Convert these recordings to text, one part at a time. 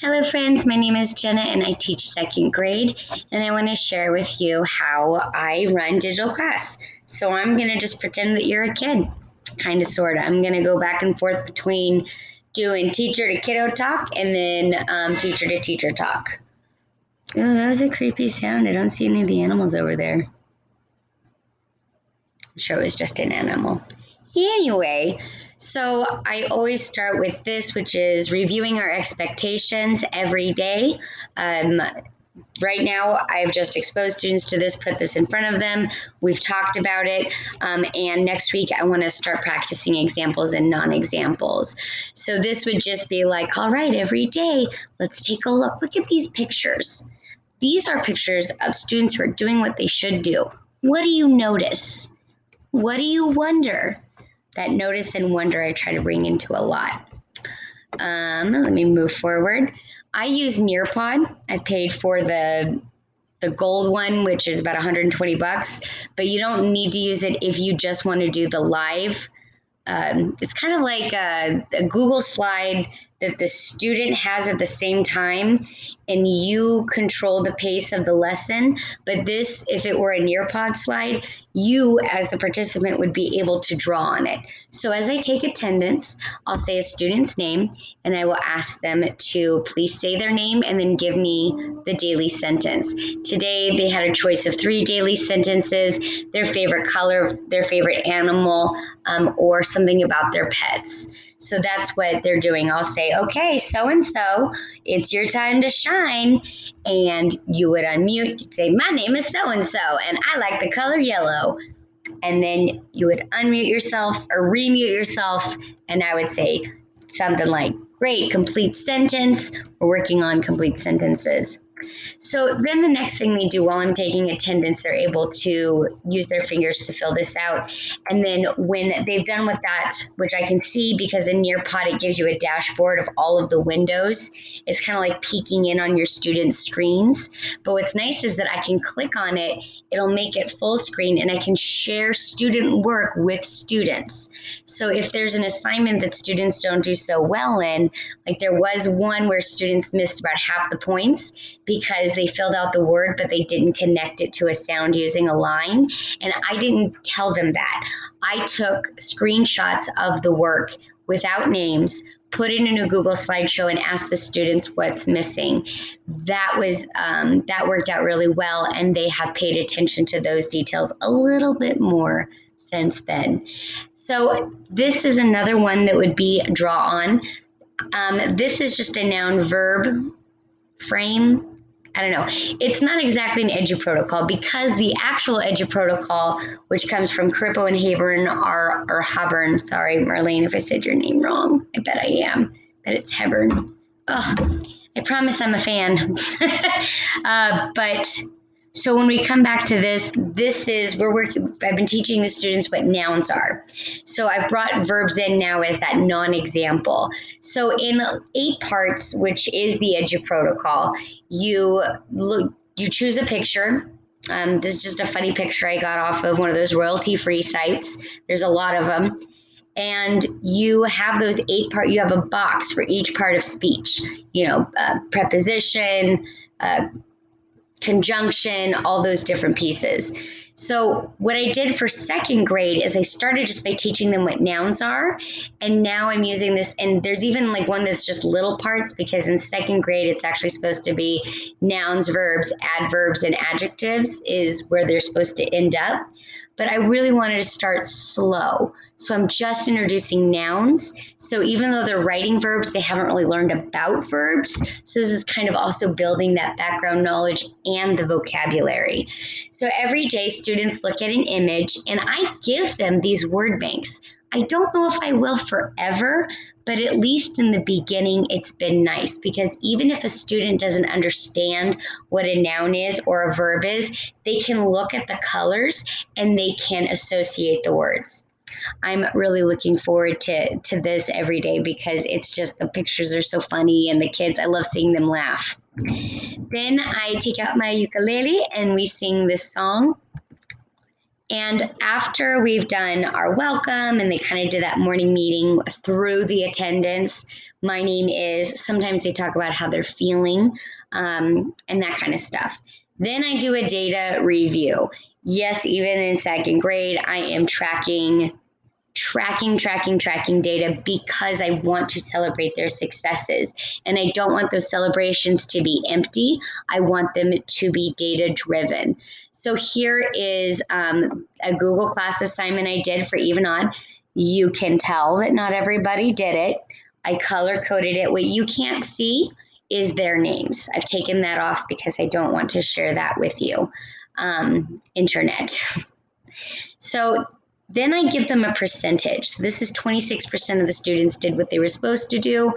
Hello friends, my name is Jenna and I teach second grade, and I want to share with you how I run digital class. So I'm going to just pretend that you're a kid, kind of sort of. I'm going to go back and forth between doing teacher to kiddo talk and then teacher to teacher talk. Oh, that was a creepy sound. I don't see any of the animals over there. I'm sure it was just an animal. Anyway, so I always start with this, which is reviewing our expectations every day. Right now, I've just exposed students to this, put this in front of them. We've talked about it. And next week, I want to start practicing examples and non-examples. So this would just be like, all right, every day, let's take a look. Look at these pictures. These are pictures of students who are doing what they should do. What do you notice? What do you wonder? That notice and wonder I try to bring into a lot. Let me move forward. I use Nearpod. I paid for the gold one, which is about 120 bucks, but you don't need to use it if you just want to do the live. It's kind of like a Google slide that the student has at the same time, and you control the pace of the lesson. But this, if it were a Nearpod slide, you as the participant would be able to draw on it. So as I take attendance, I'll say a student's name, and I will ask them to please say their name and then give me the daily sentence. Today, they had a choice of 3 daily sentences, their favorite color, their favorite animal, or something about their pets. So that's what they're doing. I'll say, okay, so-and-so, it's your time to shine. And you would unmute, you'd say, my name is so-and-so, and I like the color yellow. And then you would unmute yourself or remute yourself, and I would say something like, great, complete sentence. We're working on complete sentences. So then the next thing they do while I'm taking attendance, they're able to use their fingers to fill this out. And then when they've done with that, which I can see because in Nearpod it gives you a dashboard of all of the windows. It's kind of like peeking in on your students' screens. But what's nice is that I can click on it, it'll make it full screen, and I can share student work with students. So if there's an assignment that students don't do so well in, like there was one where students missed about half the points because they filled out the word, but they didn't connect it to a sound using a line. And I didn't tell them that. I took screenshots of the work without names, put it in a Google slideshow, and asked the students what's missing. That worked out really well, and they have paid attention to those details a little bit more since then. So this is another one that would be draw on. This is just a noun verb frame. I don't know. It's not exactly an edu protocol because the actual edu protocol, which comes from Crippo and Haburn, or Haburn, sorry, Marlene, if I said your name wrong. I bet I am. But it's Haburn. Oh, I promise I'm a fan. But so when we come back to this is, I've been teaching the students what nouns are. So I've brought verbs in now as that non-example. So in 8 parts, which is the edu protocol, you choose a picture. This is just a funny picture I got off of one of those royalty-free sites. There's a lot of them. And you have those 8 parts, you have a box for each part of speech, preposition, conjunction, all those different pieces. So what I did for second grade is I started just by teaching them what nouns are. And now I'm using this, and there's even like one that's just little parts because in second grade, it's actually supposed to be nouns, verbs, adverbs, and adjectives is where they're supposed to end up. But I really wanted to start slow. So I'm just introducing nouns. So even though they're writing verbs, they haven't really learned about verbs. So this is kind of also building that background knowledge and the vocabulary. So every day students look at an image and I give them these word banks. I don't know if I will forever, but at least in the beginning, it's been nice because even if a student doesn't understand what a noun is or a verb is, they can look at the colors and they can associate the words. I'm really looking forward to this every day because it's just the pictures are so funny and the kids, I love seeing them laugh. Then I take out my ukulele and we sing this song. And after we've done our welcome and they kind of did that morning meeting through the attendance, my name is, sometimes they talk about how they're feeling and that kind of stuff. Then I do a data review. Yes, even in second grade, I am tracking data because I want to celebrate their successes. And I don't want those celebrations to be empty. I want them to be data driven. So here is a Google class assignment I did for even odd. You can tell that not everybody did it. I color coded it. What you can't see is their names. I've taken that off because I don't want to share that with you. Internet. So then I give them a percentage. So this is 26% of the students did what they were supposed to do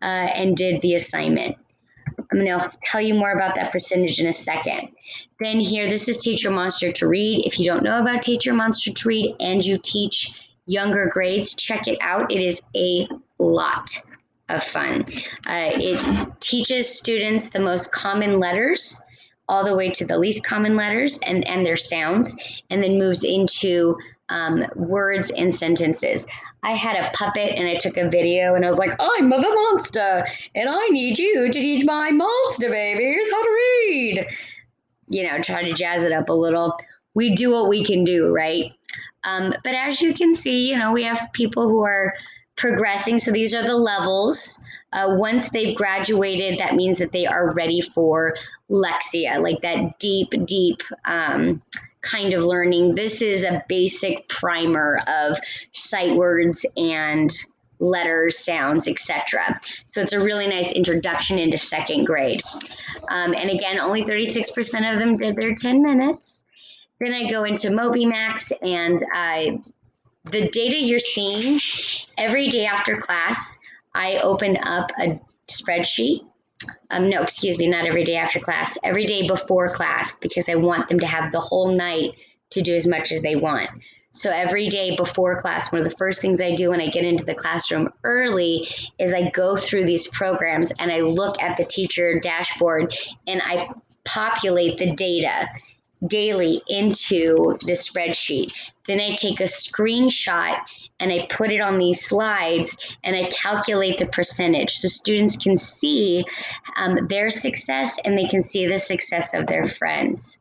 and did the assignment. I'm going to tell you more about that percentage in a second. Then here, this is Teach Your Monster to Read. If you don't know about Teach Your Monster to Read and you teach younger grades, check it out. It is a lot of fun. It teaches students the most common letters all the way to the least common letters and their sounds, and then moves into words and sentences. I had a puppet and I took a video and I was like, I'm the monster and I need you to teach my monster babies how to read. You know, try to jazz it up a little. We do what we can do, right? But as you can see, you know, we have people who are progressing. So these are the levels. Once they've graduated, that means that they are ready for Lexia, like that deep kind of learning. This is a basic primer of sight words and letters, sounds, etc. So it's a really nice introduction into second grade. And again, only 36% of them did their 10 minutes. Then I go into MobyMax, and the data you're seeing every day after class, I open up a spreadsheet. No, excuse me, not every day after class, every day before class, because I want them to have the whole night to do as much as they want. So every day before class, one of the first things I do when I get into the classroom early is I go through these programs and I look at the teacher dashboard and I populate the data daily into the spreadsheet. Then I take a screenshot and I put it on these slides and I calculate the percentage so students can see their success and they can see the success of their friends.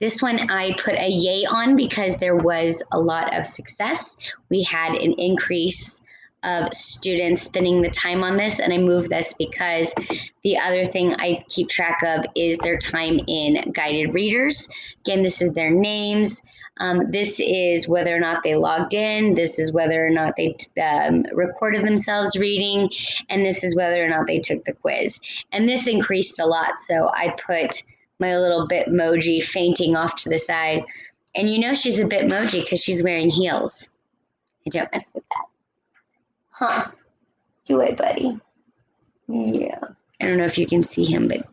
This one I put a yay on because there was a lot of success. We had an increase of students spending the time on this, and I moved this because the other thing I keep track of is their time in guided readers. Again, this is their names. This is whether or not they logged in. This is whether or not they recorded themselves reading, and this is whether or not they took the quiz. And this increased a lot, so I put my little Bitmoji fainting off to the side. And you know she's a Bitmoji because she's wearing heels. I don't mess with that. Huh. Do it, buddy. Yeah. I don't know if you can see him, but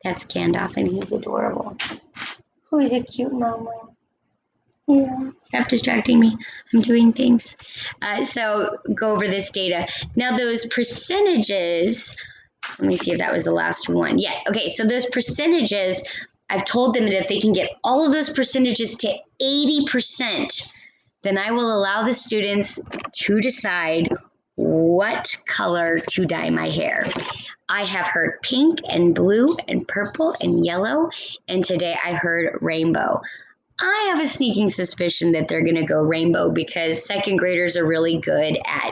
that's Gandalf, and he's adorable. Oh, he's a cute Momo. Yeah. Stop distracting me. I'm doing things. So go over this data. Now those percentages, let me see if that was the last one. Yes. Okay. So those percentages, I've told them that if they can get all of those percentages to 80%, then I will allow the students to decide what color to dye my hair. I have heard pink and blue and purple and yellow, and today I heard rainbow. I have a sneaking suspicion that they're going to go rainbow because second graders are really good at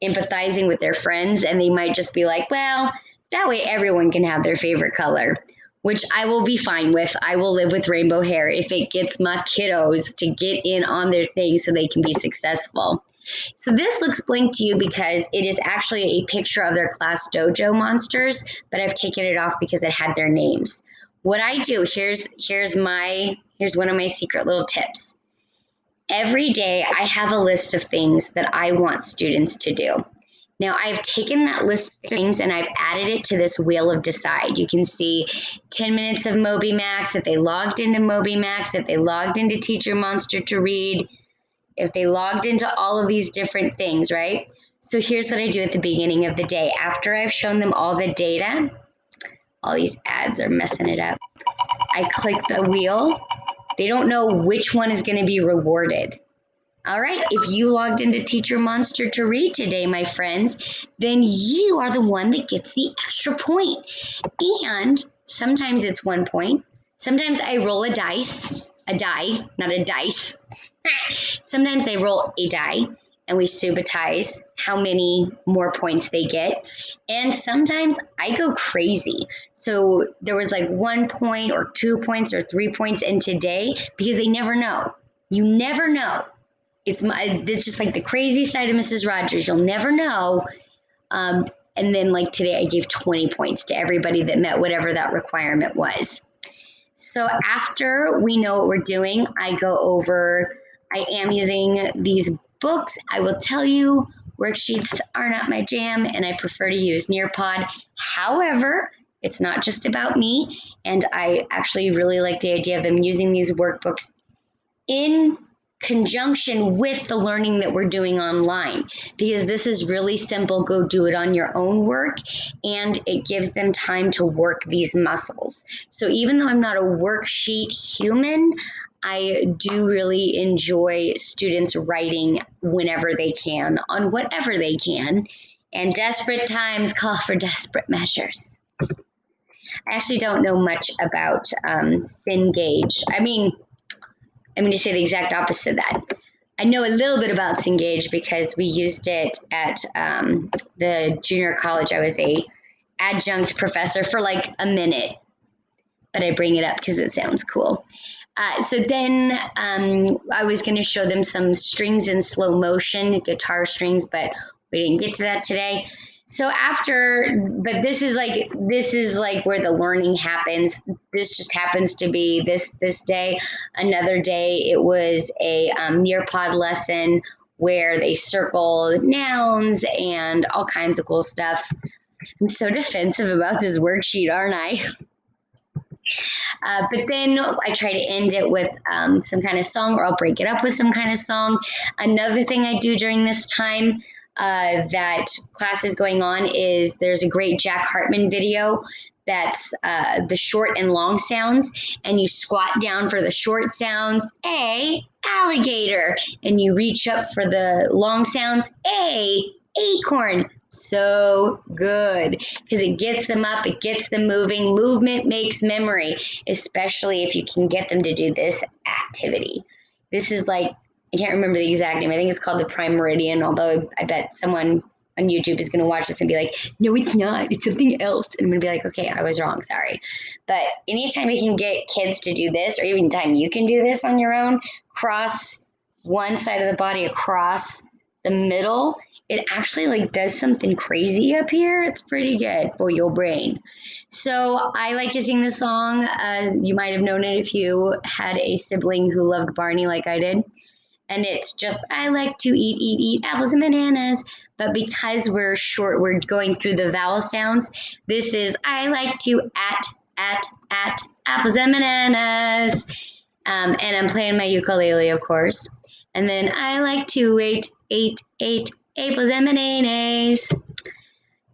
empathizing with their friends, and they might just be like, well, that way everyone can have their favorite color, which I will be fine with. I will live with rainbow hair if it gets my kiddos to get in on their thing so they can be successful. So this looks blank to you because it is actually a picture of their class dojo monsters, but I've taken it off because it had their names. What I do, here's one of my secret little tips. Every day I have a list of things that I want students to do. Now I've taken that list of things and I've added it to this wheel of decide. You can see 10 minutes of MobyMax, if they logged into MobyMax, if they logged into Teach Your Monster to Read, if they logged into all of these different things, right? So here's what I do at the beginning of the day. After I've shown them all the data, all these ads are messing it up. I click the wheel They don't know which one is going to be rewarded. All right, if you logged into Teacher Monster to read today, my friends, then you are the one that gets the extra point. And sometimes it's 1 point. Sometimes I roll a die, not a dice. Sometimes I roll a die and we subitize how many more points they get. And sometimes I go crazy. So there was like 1 point or 2 points or 3 points in today because they never know. You never know. It's just like the crazy side of Mrs. Rogers. You'll never know. And then like today I gave 20 points to everybody that met whatever that requirement was. So after we know what we're doing, I go over, I am using these books. I will tell you, worksheets are not my jam and I prefer to use Nearpod. However, it's not just about me, and I actually really like the idea of them using these workbooks in conjunction with the learning that we're doing online, because this is really simple. Go do it on your own work, and it gives them time to work these muscles. So even though I'm not a worksheet human, I do really enjoy students writing whenever they can on whatever they can, and desperate times call for desperate measures. I actually don't know much about Cengage. I'm going to say the exact opposite of that. I know a little bit about Cengage because we used it at the junior college. I was a adjunct professor for like a minute, but I bring it up because it sounds cool. So then I was going to show them some strings in slow motion, guitar strings, but we didn't get to that today. So but this is like where the learning happens. This just happens to be this day. Another day it was a Nearpod lesson where they circle nouns and all kinds of cool stuff. I'm so defensive about this worksheet, aren't I? But then I try to end it with some kind of song, or I'll break it up with some kind of song. Another thing I do during this time that class is going on is there's a great Jack Hartman video that's the short and long sounds, and you squat down for the short sounds, A, alligator, and you reach up for the long sounds, A, acorn. So good, because it gets them up, it gets them moving. Movement makes memory, especially if you can get them to do this activity. This is like, I can't remember the exact name. I think it's called the Prime Meridian, although I bet someone on YouTube is going to watch this and be like, no, it's not. It's something else. And I'm going to be like, okay, I was wrong. Sorry. But anytime you can get kids to do this, or even time you can do this on your own, cross one side of the body across the middle, it actually like does something crazy up here. It's pretty good for your brain. So I like to sing this song. You might have known it if you had a sibling who loved Barney like I did. And it's just, I like to eat apples and bananas. But because we're going through the vowel sounds, this is, I like to at apples and bananas. And I'm playing my ukulele, of course. And then I like to eat apples and bananas.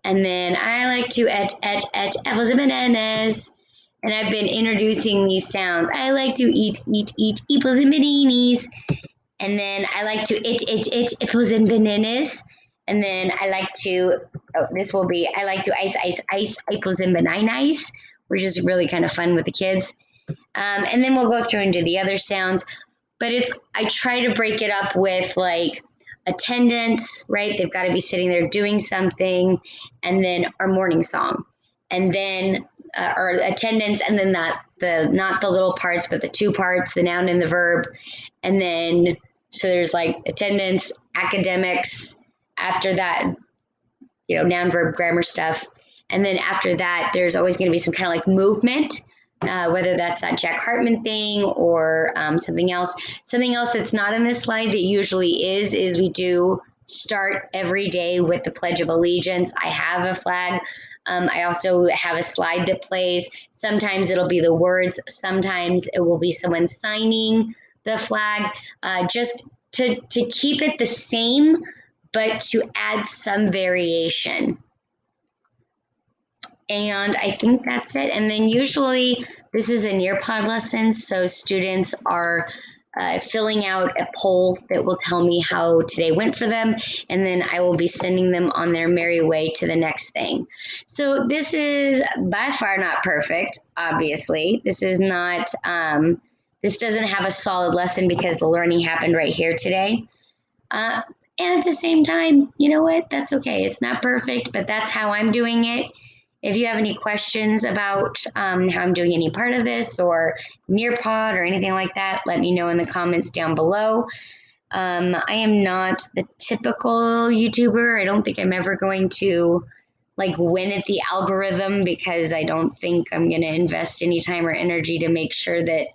And then I like to at apples and bananas. And I've been introducing these sounds. I like to eat apples and bananas. And then I like to eat apples and bananas. And then I like to, I like to ice apples and bananas, which is really kind of fun with the kids. And then we'll go through and do the other sounds. But I try to break it up with like attendance, right? They've got to be sitting there doing something. And then our morning song. And then or attendance, and then not the little parts, but the two parts, the noun and the verb. And then, so there's like attendance, academics, after that, noun, verb, grammar stuff. And then after that, there's always going to be some kind of like movement, whether that's that Jack Hartman thing or something else. Something else that's not in this slide that usually is we do start every day with the Pledge of Allegiance. I have a flag. I also have a slide that plays. Sometimes it'll be the words. Sometimes it will be someone signing the flag, just to keep it the same, but to add some variation. And I think that's it. And then usually this is a Nearpod lesson, so students are filling out a poll that will tell me how today went for them, and then I will be sending them on their merry way to the next thing. So this is by far not perfect, obviously. This is not, this doesn't have a solid lesson because the learning happened right here today. Uh, and at the same time, you know what? That's okay. It's not perfect, but that's how I'm doing it. If you have any questions about how I'm doing any part of this or Nearpod or anything like that, let me know in the comments down below. I am not the typical YouTuber. I don't think I'm ever going to like win at the algorithm because I don't think I'm going to invest any time or energy to make sure that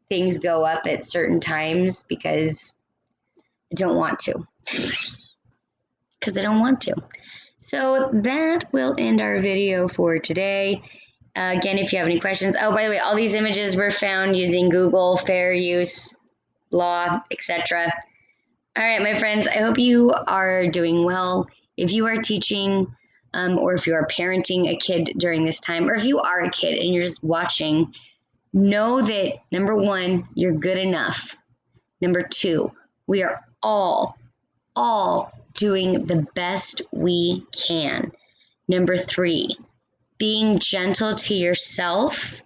things go up at certain times because I don't want to. Because I don't want to. So that will end our video for today. Again, if you have any questions, oh, by the way, all these images were found using Google, fair use, law, etc. All right, my friends, I hope you are doing well. If you are teaching or if you are parenting a kid during this time, or if you are a kid and you're just watching, know that number one, you're good enough. Number two, we are all doing the best we can. Number three, being gentle to yourself,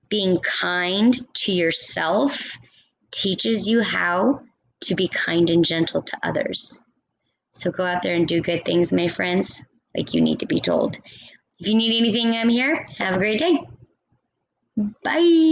being kind to yourself teaches you how to be kind and gentle to others. So go out there and do good things, my friends, like you need to be told. If you need anything, I'm here. Have a great day. Bye.